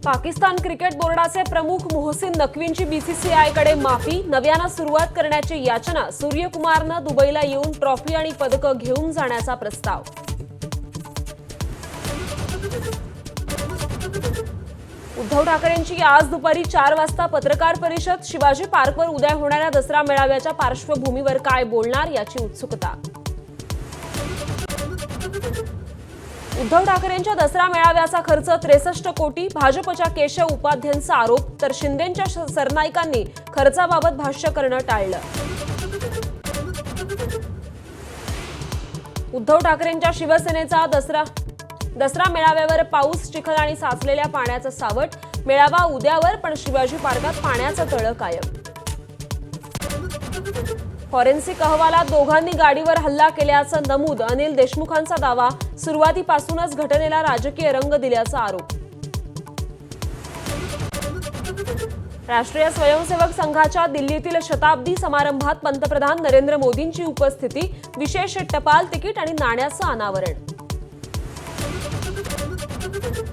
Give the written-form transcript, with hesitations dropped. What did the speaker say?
Pakistan cricket बोर्डाचे प्रमुख मोहसिन नकवींची बीसीसीआयकडे माफी, नव्यानं सुरुवात करण्याची याचना, सूर्यकुमारनं दुबईला येऊन ट्रॉफी आणि पदकं घेऊन जाण्याचा प्रस्ताव. उद्धव ठाकरेंची आज दुपारी 4 वाजता पत्रकार परिषद, शिवाजी पार्कवर उद्या होणाऱ्या दसरा मेळाव्याच्या पार्श्वभूमीवर काय बोलणार याची उत्सुकता. उद्धव ठाकरेंच्या दसरा मेळाव्याचा खर्च 63 कोटी, भाजपच्या केशव उपाध्यांचा आरोप, तर शिंदेंच्या सरनाईकांनी खर्चाबाबत भाष्य करणं टाळलं. उद्धव ठाकरेंच्या शिवसेनेचा दसरा मेळाव्यावर पाऊस, चिखल आणि साचलेल्या पाण्याचं सावट. मेळावा उद्यावर, पण शिवाजी पार्कात पाण्याचं तळं कायम. फॉरेन्सिक अहवालात दोघांनी गाडीवर हल्ला केल्याचं नमूद, अनिल देशमुखांचा दावा. सुरुवातीपासूनच घटनेला राजकीय रंग दिल्याचा आरोप. राष्ट्रीय स्वयंसेवक संघाच्या दिल्लीतील शताब्दी समारंभात पंतप्रधान नरेंद्र मोदींची उपस्थिती, विशेष टपाल तिकीट आणि नाण्याचं अनावरण.